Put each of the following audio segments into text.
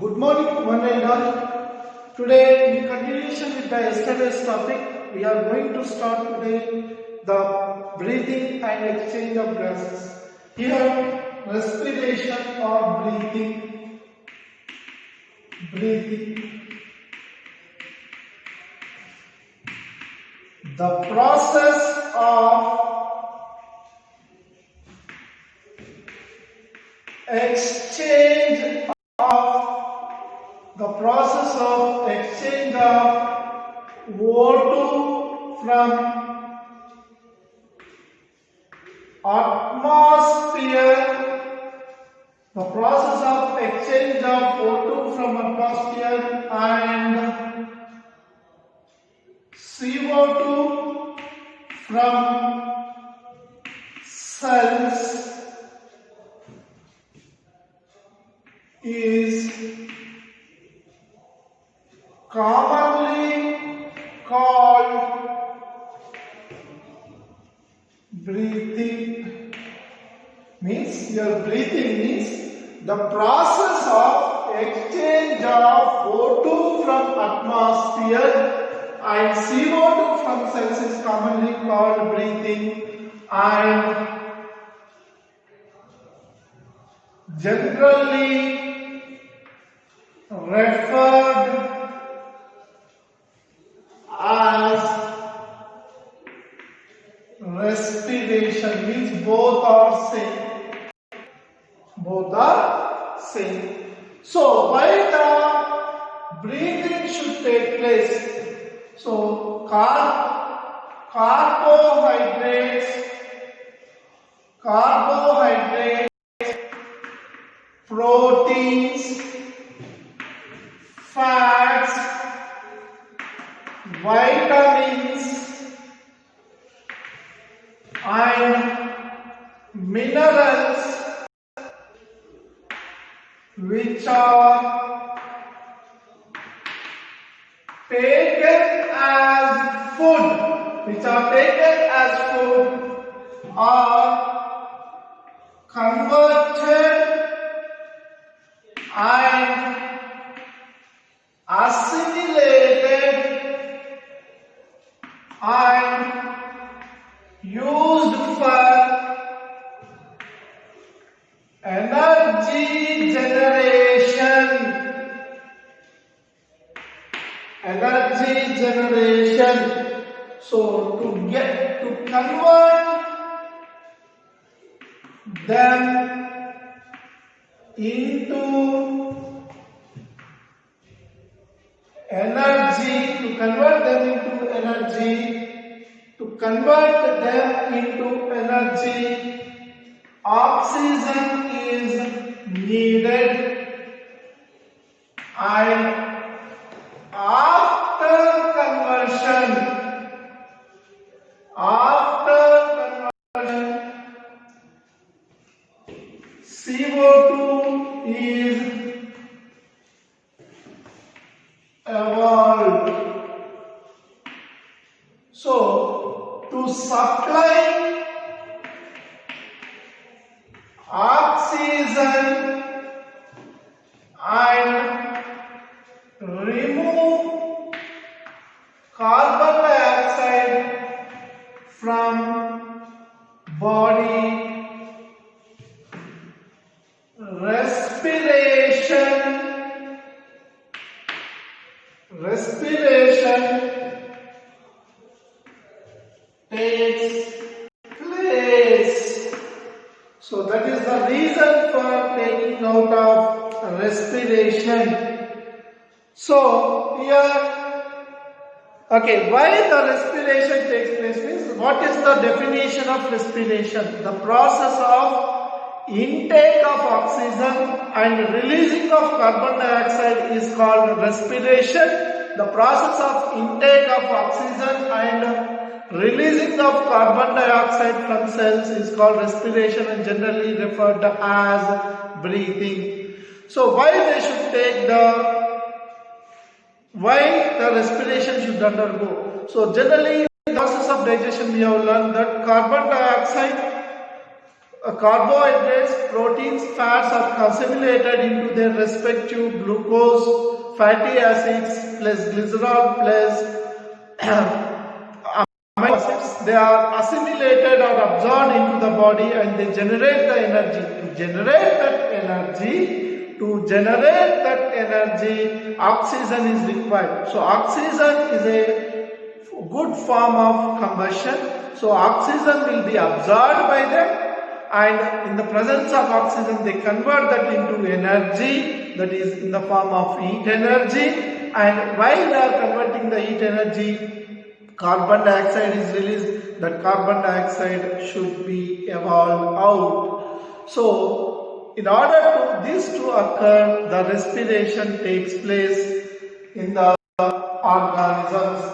Good morning, one and all. Today, in continuation with the yesterday's topic, we are going to start today the breathing and exchange of gases. Here, respiration or breathing. The process of exchange of O2 from atmosphere. The process of exchange of O2 from atmosphere and CO2 from cells is commonly called breathing. Means your breathing means the process of exchange of O2 from atmosphere and CO2 from cells is commonly called breathing and generally referred as respiration. Means both are same. So why the breathing should take place? So carbohydrates, proteins, fats, vitamins and minerals which are taken as food, are converted and assimilated and used for energy generation. So to convert them into energy, oxygen is needed, and after conversion, CO2 is evolved. So to supply oxygen and remove carbon dioxide from body, respiration takes place. So that is the reason for taking out of respiration. So here, okay, why the respiration takes place means, what is the definition of respiration? The process of intake of oxygen and releasing of carbon dioxide is called respiration. The process of intake of oxygen and releasing of carbon dioxide from cells is called respiration and generally referred to as breathing. So why the respiration should undergo? So generally in the process of digestion we have learned that carbon dioxide, carbohydrates, proteins, fats are assimilated into their respective glucose, fatty acids plus glycerol plus amino acids. They are assimilated or absorbed into the body and they generate the energy. To generate that energy, oxygen is required. So oxygen is a good form of combustion. So oxygen will be absorbed by them, and in the presence of oxygen they convert that into energy, that is in the form of heat energy. And while they are converting the heat energy, carbon dioxide is released. That carbon dioxide should be evolved out. So in order for this to occur, the respiration takes place in the organisms.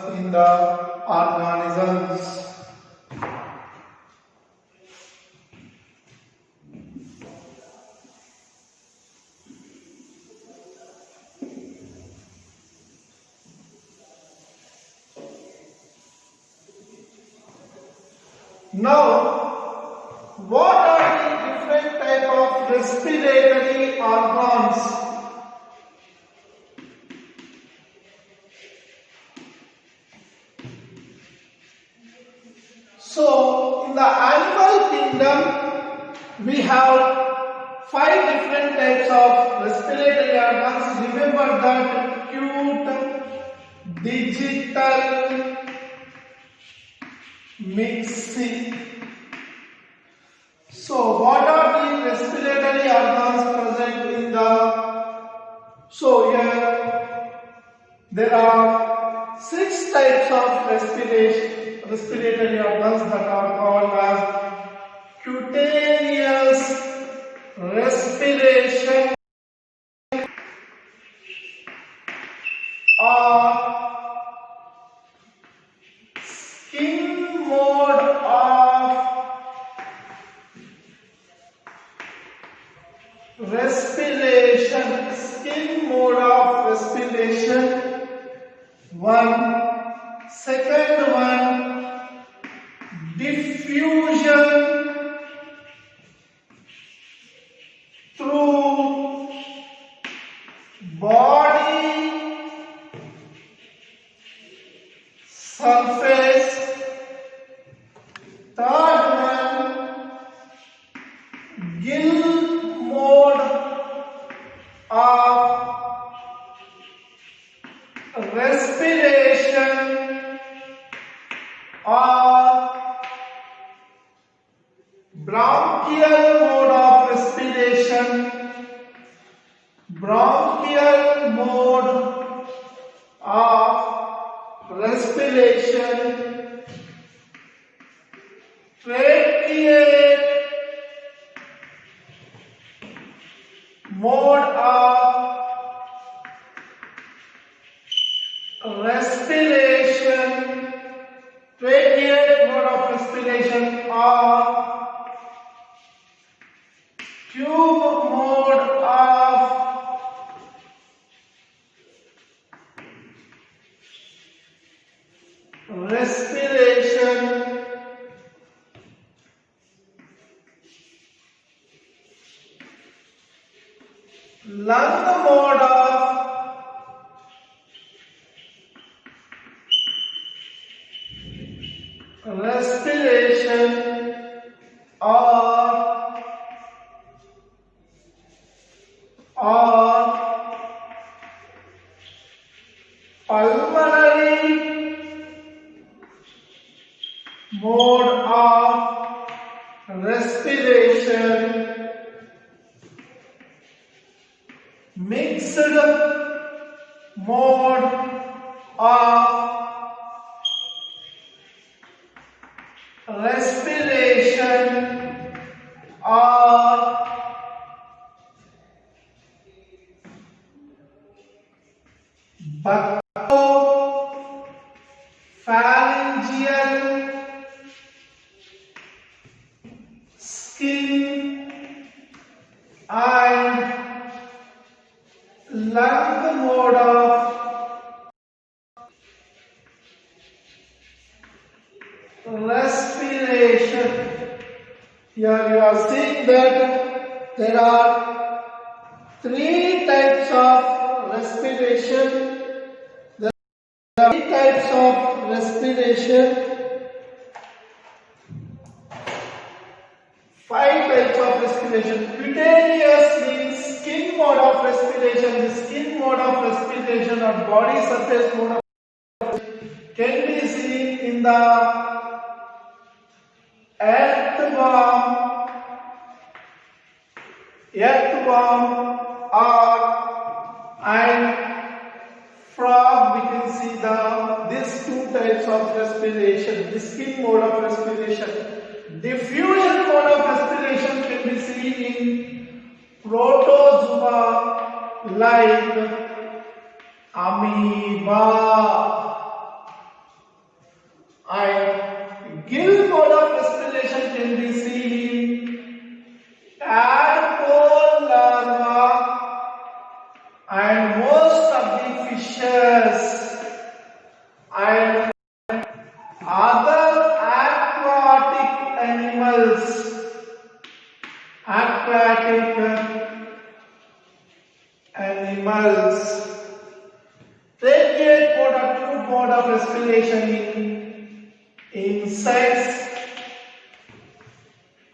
Now, what are the different type of respiratory organs? So, in the animal kingdom, we have 5 different types of respiratory organs. Remember that: acute, digital, mixing. So what are the respiratory organs present in the? So here there are 6 types of respiratory organs that are called as cutaneous respiration or skin mode of respiration. Second one, diffusion through body surface. Third one, gill mode of respiration or bronchial mode of respiration. Tracheate mode of respiration. Or tube mode of respiration. Lung mode of respiration or pulmonary mode of respiration. Mixed mode of respiration or bucopharyngeal, skin and lung mode of respiration. Here you are seeing that there are three types of respiration. There are three types of respiration. Five types of respiration. Cutaneous means skin mode of respiration. The skin mode of respiration or body surface mode of can be seen in the earthworm and frog. We can see these two types of respiration, the skin mode of respiration. Diffusion mode of respiration can be seen in protozoa like amoeba, and gill mode of respiration can be seen in tadpole larva and most of the fishes and other aquatic animals. Tracheate mode or tube mode of respiration in insects,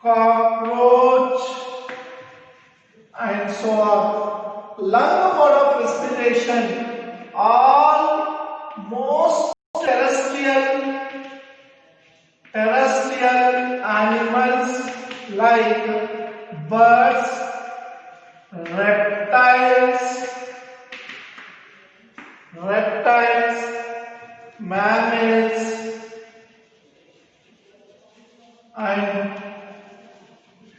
cockroach, and so on. Lung mode of respiration, all most terrestrial animals like birds, reptiles, mammals, and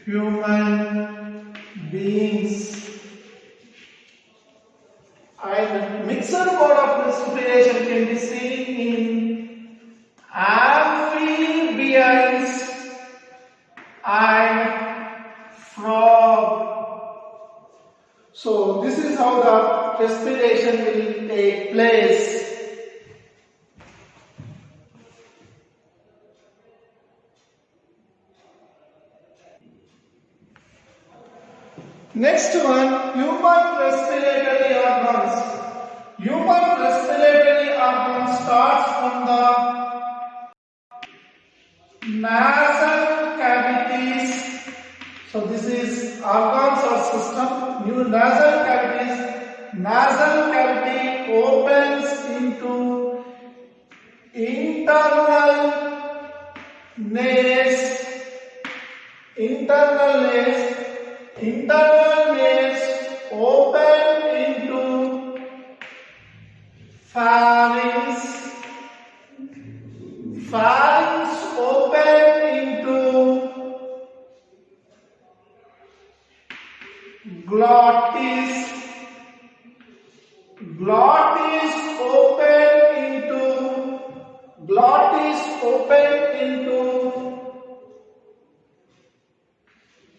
human beings. And mixed mode of respiration can be seen in amphibians and frog. So this is how the respiration will take place. Next one, human respiratory organs. Human respiratory organ starts from the nasal cavities. So this is organs or system. New nasal cavities. Nasal cavity opens into internal nares. Internal nares open into pharynx. Pharynx open into glottis. Glottis open into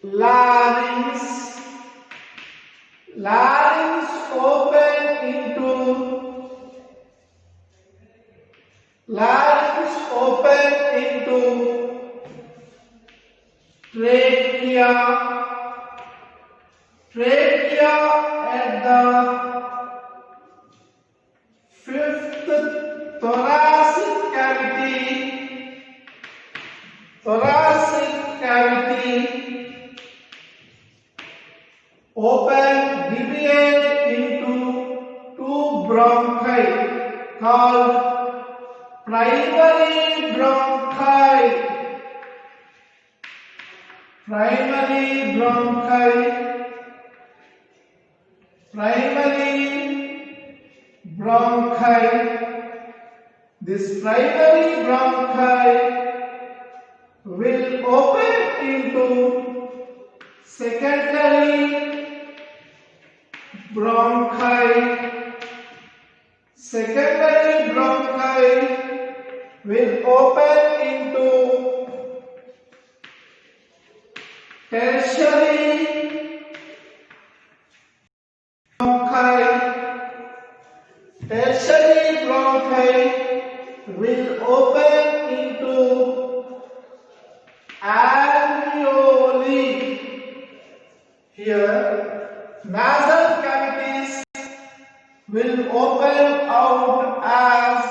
larynx. Larynx open into trachea. Trachea at the fifth thoracic cavity open, deviate into two bronchi called primary bronchi. This primary bronchi will open into secondary bronchi. Secondary bronchi will open into tertiary bronchi. Tertiary bronchi will open into alveoli. nasal cavities will open out as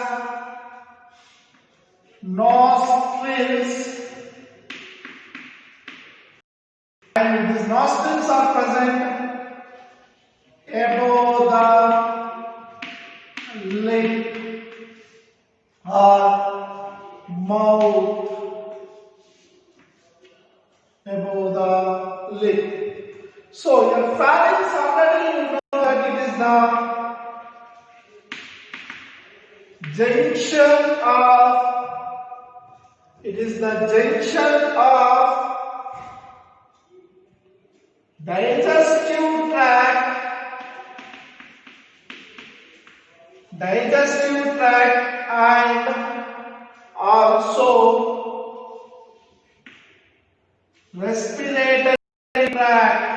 nostrils, and these nostrils are present above the lip or mouth, above the lip. So your pharynx, already you know that it is the junction of digestive tract and also respiratory tract.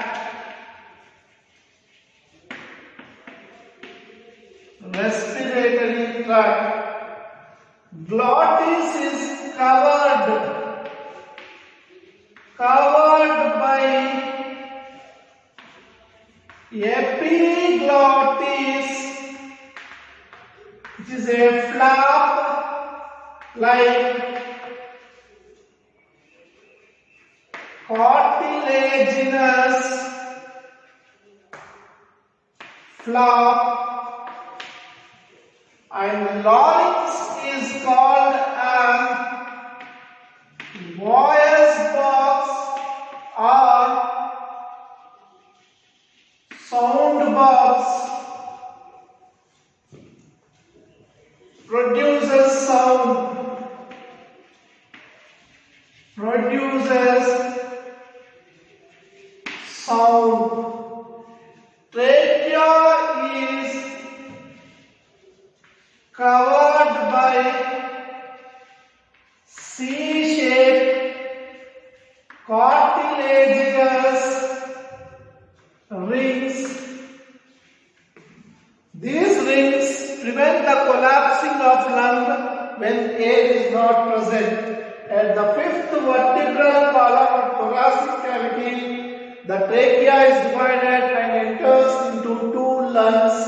Glottis is covered by epiglottis, which is a flap like cartilaginous flap, and larynx is called as voice box or sound box, produces sound. Trachea is covered by C-shaped cartilaginous rings. These rings prevent the collapsing of lung when air is not present. At the fifth vertebral column of thoracic cavity, the trachea is divided and enters into two lungs.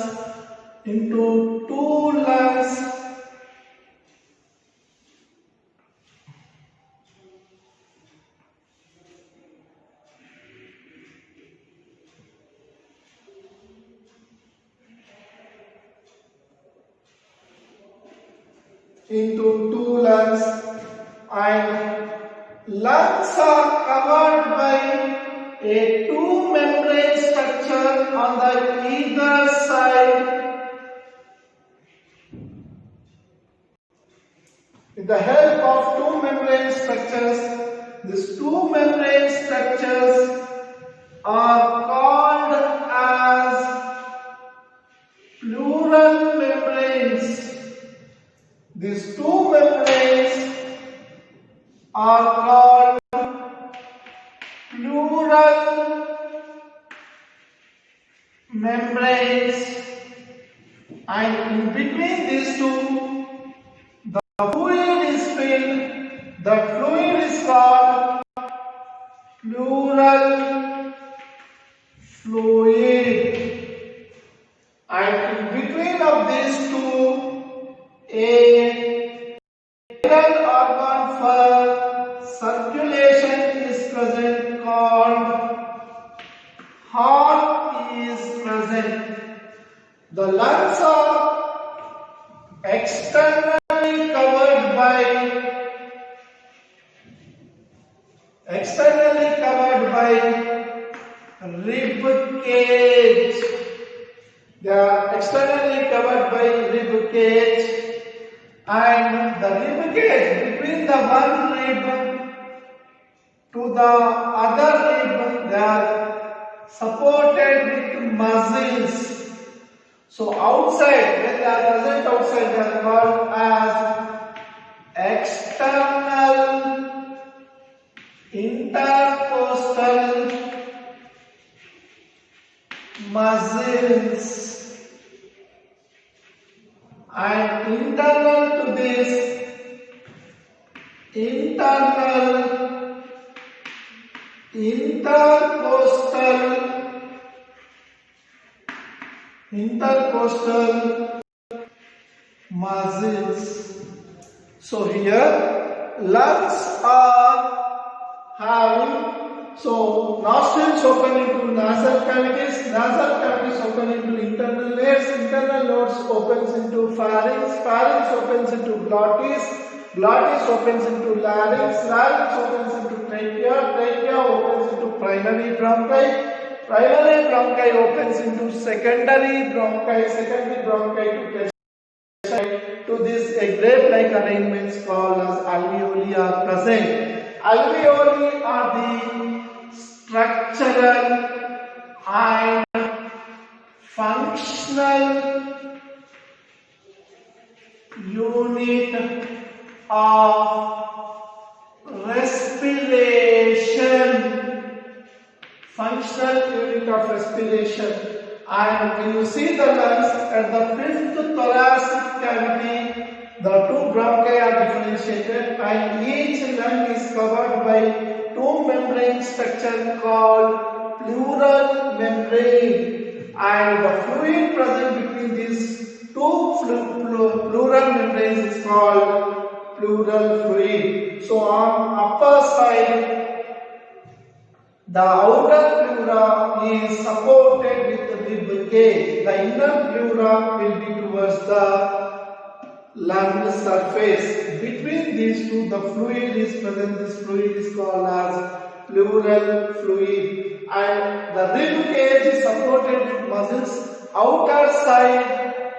And lungs are covered by a two membrane structure on the either side. With the help of two membrane structures, these two membrane structures are called as pleural membranes. These two membranes are called pleural membranes, and in between these two, the fluid is filled. That fluid is called pleural fluid, and in between of these two, a vital organ for circulation is present called heart is present. The lungs are externally covered by rib cage. They are externally covered by rib cage, and the rib cage between the one rib to the other rib, they are supported with muscles. So outside, when they are present outside, they are called as external intercostal muscles, and internal to this, internal intercostal intercostal muscles. So here lungs are having, so nostrils open into nasal cavities open into internal nodes opens into pharynx opens into glottis opens into larynx opens into trachea opens into primary bronchi opens into secondary bronchi to this a grape-like arrangements called as alveoli are present. Alveoli are the structural and functional unit of respiration. And when you see the lungs at the fifth thoracic cavity, the two bronchi are differentiated and each lung is covered by two membrane structure called pleural membrane, and the fluid present between these two pleural membranes is called pleural fluid. So on upper side, the outer pleura is supported with the rib cage. The inner pleura will be towards the lung surface. Between these two, the fluid is present. This fluid is called as pleural fluid. And the rib cage is supported with muscles. Outer side,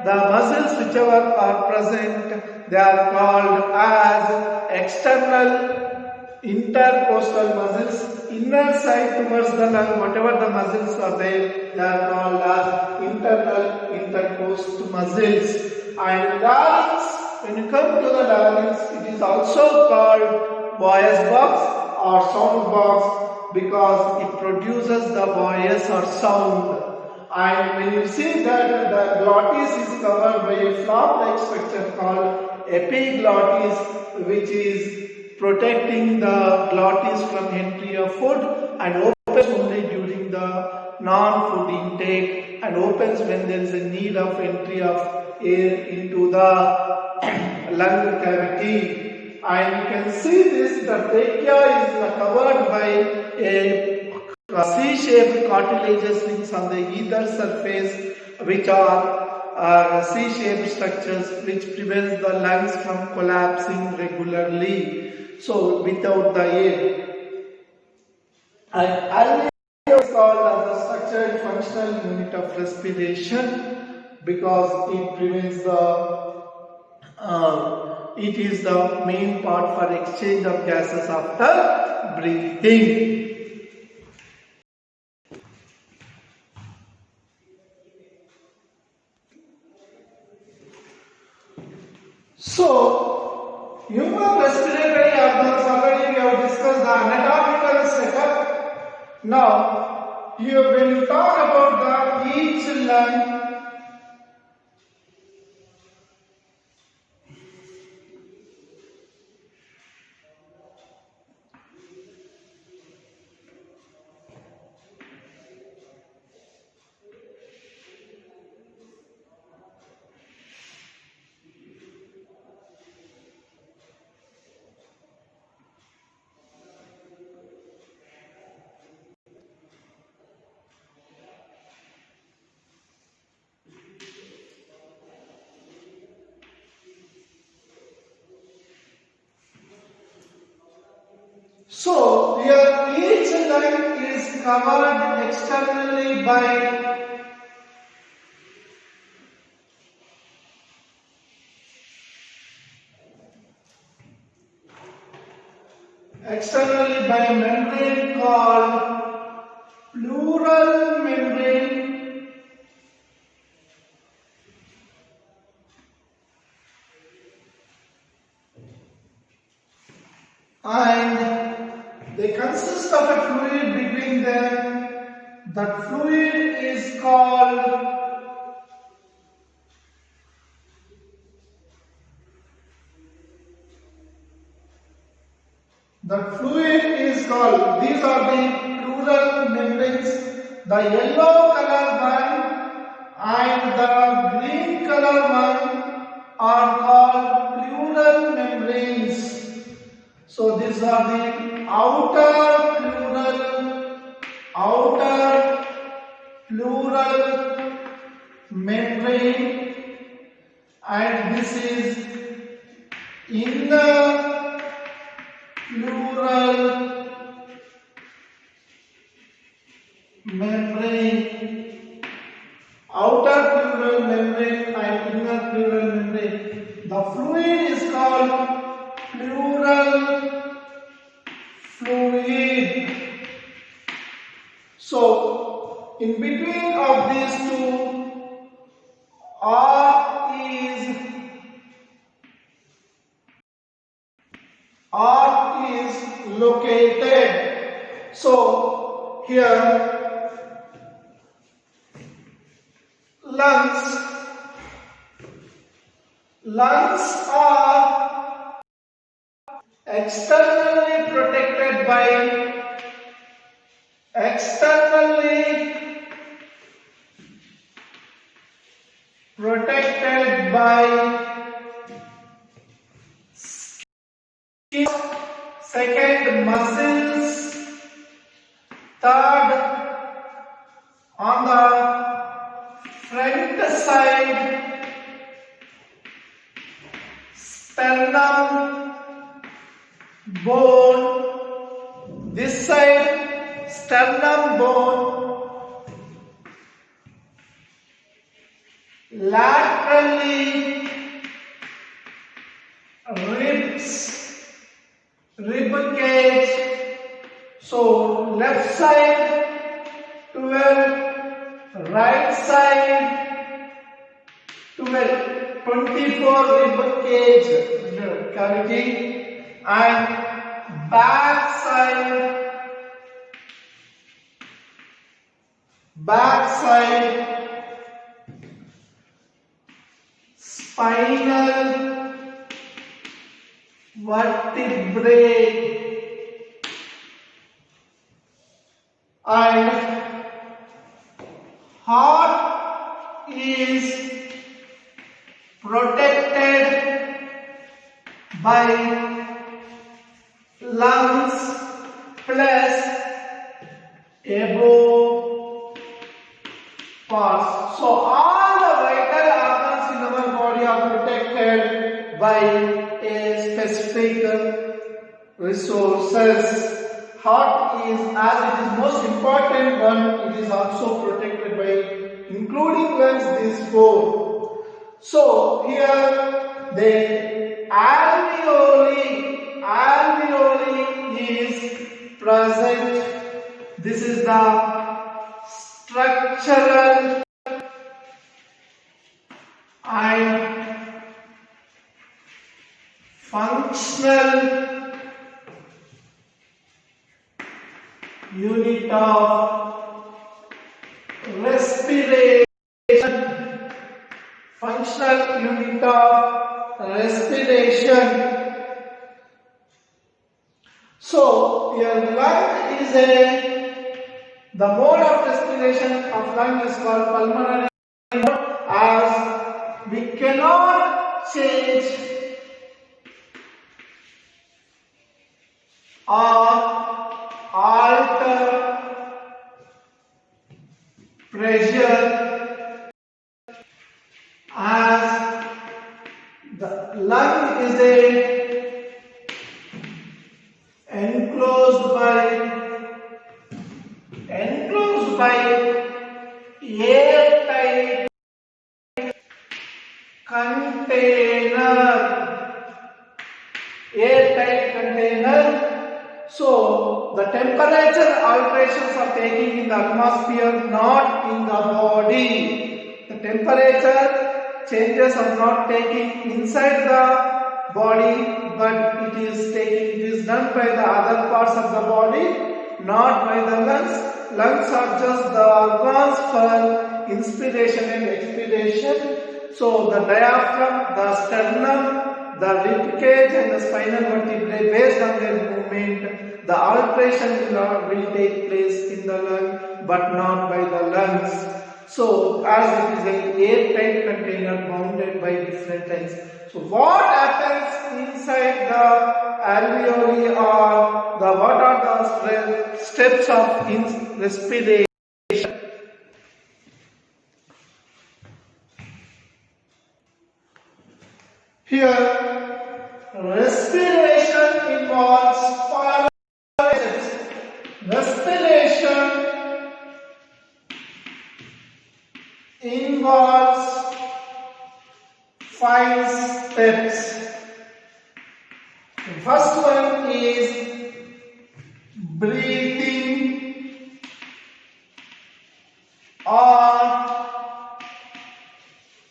the muscles whichever are present, they are called as external intercostal muscles. Inner side towards the lung, whatever the muscles are there, they are called as internal intercostal muscles. And larynx, when you come to the larynx, it is also called voice box or sound box because it produces the voice or sound. And when you see that the glottis is covered by a flap-like structure called epiglottis, which is protecting the glottis from entry of food and opens only during the non-food intake and opens when there is a need of entry of air into the lung cavity. And you can see this, the trachea is covered by a C-shaped cartilaginous rings on the either surface, which are C-shaped structures which prevents the lungs from collapsing regularly. So without the air. And alveoli is called as the structural functional unit of respiration because it prevents it is the main part for exchange of gases after breathing. So, human respiratory organs, already we have discussed the anatomical setup. Now, here when you talk about the each lung, so here each lung is covered externally by a membrane called pleural membrane, and they consist of a fluid between them. That fluid is called these are the pleural membranes, the yellow color one and outer pleural membrane, and this is inner pleural membrane. Outer pleural membrane and inner pleural membrane. The fluid is called pleural fluid. So, in between of these two, R is located. So, here lungs are externally protected by skin, second muscles, third on the front side sternum bone, this side sternum bone, laterally rib cage. So left side 12, right side 12, 24 rib cage cavity, and back side spinal vertebrae, and heart is protected by lungs plus above parts. So all the vital organs in our body are protected by a specific resources. Heart is, as it is most important one, it is also protected by, including lungs, these four. So here the alveoli is present. This is the structural and functional unit of respiration. Functional unit of respiration. So, your lung is the mode of respiration of lung is called pulmonary mode, as we cannot change or alter pressure, as the lung is enclosed by airtight container. So the temperature alterations are taking in the atmosphere, not in the body. The temperature changes are not taking inside the body, but it is done by the other parts of the body, not by the lungs. Lungs are just the organs for inspiration and expiration. So the diaphragm, the sternum, the rib cage and the spinal vertebrae, based on their movement, the alteration will take place in the lung, but not by the lungs. So as it is an airtight container bounded by different lines. So what happens inside the alveoli, or what are the steps of respiration? Here, respiration involves 5 steps. Respiration involves 5 steps. The first one is breathing or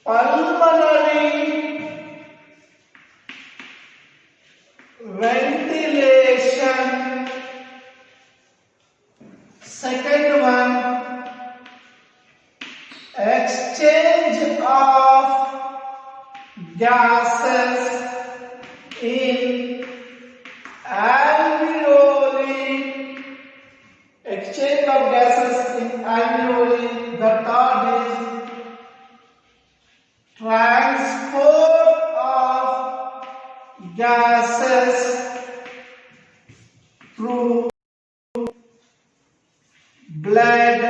pulmonary ventilation. Second one, exchange of gases in alveoli. Exchange of gases in alveoli. The third is transport of gases through blood.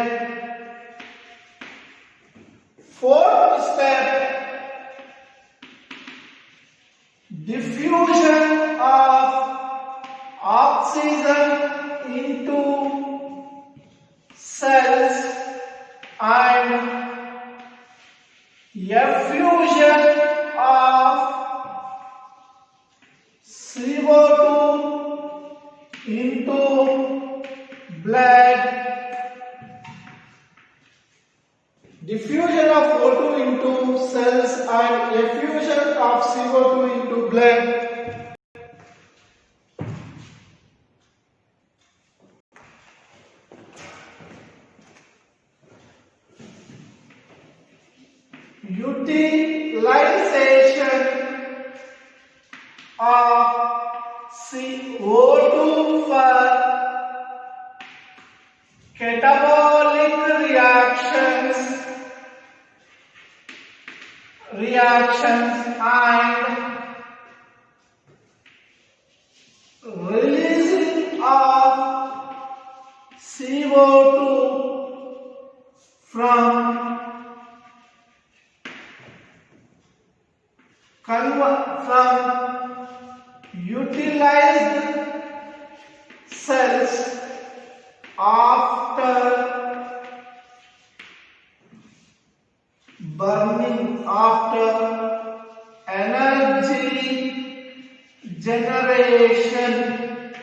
Fourth step, diffusion of oxygen into cells and effusion of CO2 into blood. Diffusion of O2 into cells and effusion of CO2 into blood. Utilization of CO2 for catabolic reactions and releasing of CO2 from utilized cells after burning, after energy generation.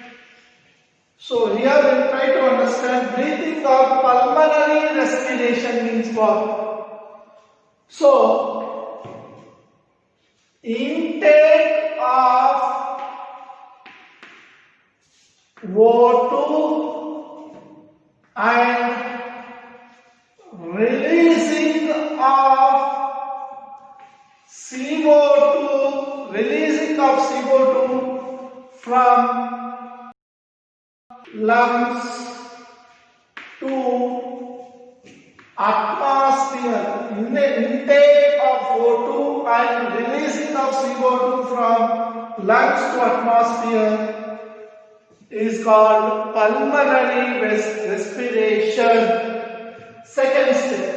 So here we try to understand breathing or pulmonary respiration means what. So intake of O2 and releasing of CO2 from lungs to atmosphere. Intake of O2 and releasing of CO2 from lungs to atmosphere is called pulmonary respiration. Second step.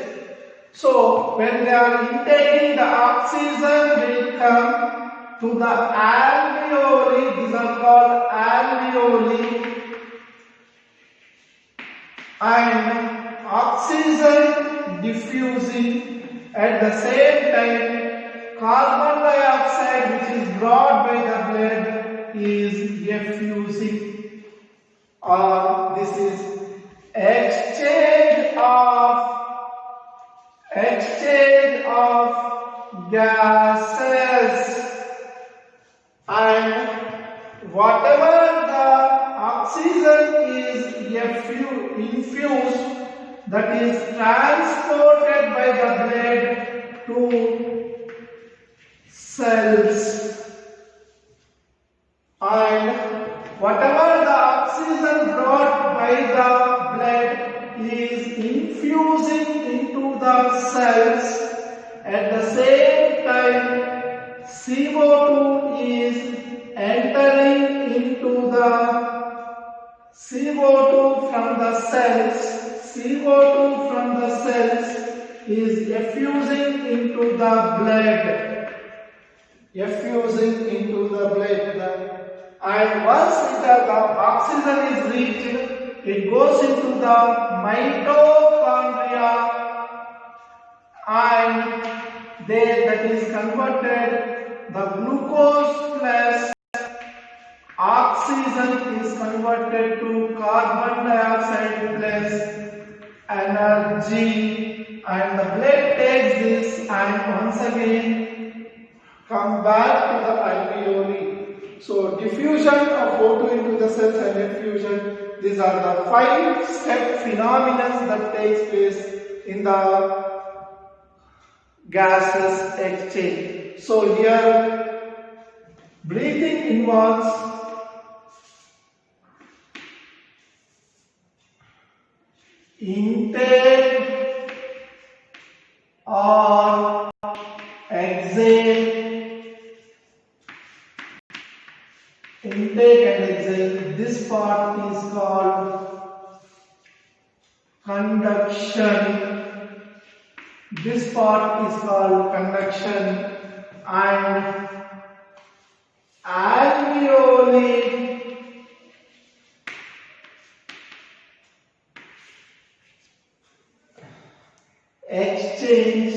So when they are intaking, the oxygen will come to the alveoli. These are called alveoli, and oxygen diffusing. At the same time, carbon dioxide, which is brought by the blood, is diffusing. This is exchange of gases, and whatever the oxygen is infused, that is transported by the blood to cells, and whatever the oxygen brought by the blood is infusing into the cells. At the same time, CO2 is entering into the CO2 from the cells is effusing into the blood. And once the oxygen is reached, it goes into the mitochondria, and there that is converted, the glucose plus oxygen is converted to carbon dioxide plus energy, and the blood takes this and once again come back to the alveoli. So diffusion of O2 into the cells and effusion, these are the 5-step phenomena that takes place in the gases exchange. So here breathing involves intake or exhale. Intake and exhale. This part is called conduction. This part is called conduction, and alveoli exchange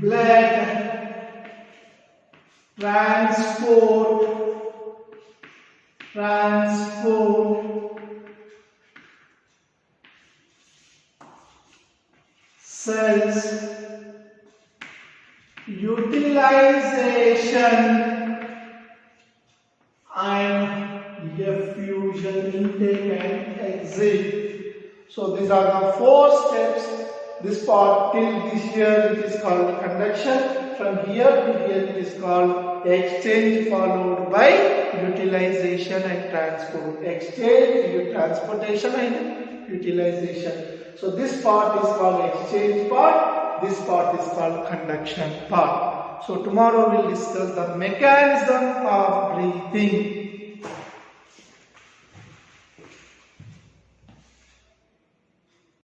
blood transport cells utilization and effusion, intake and exit. So these are the 4 steps. This part till this here it is called conduction. From here to here it is called exchange, followed by utilization and transport. Exchange, transportation and utilization. So this part is called exchange part. This part is called conduction part. So tomorrow we'll discuss the mechanism of breathing.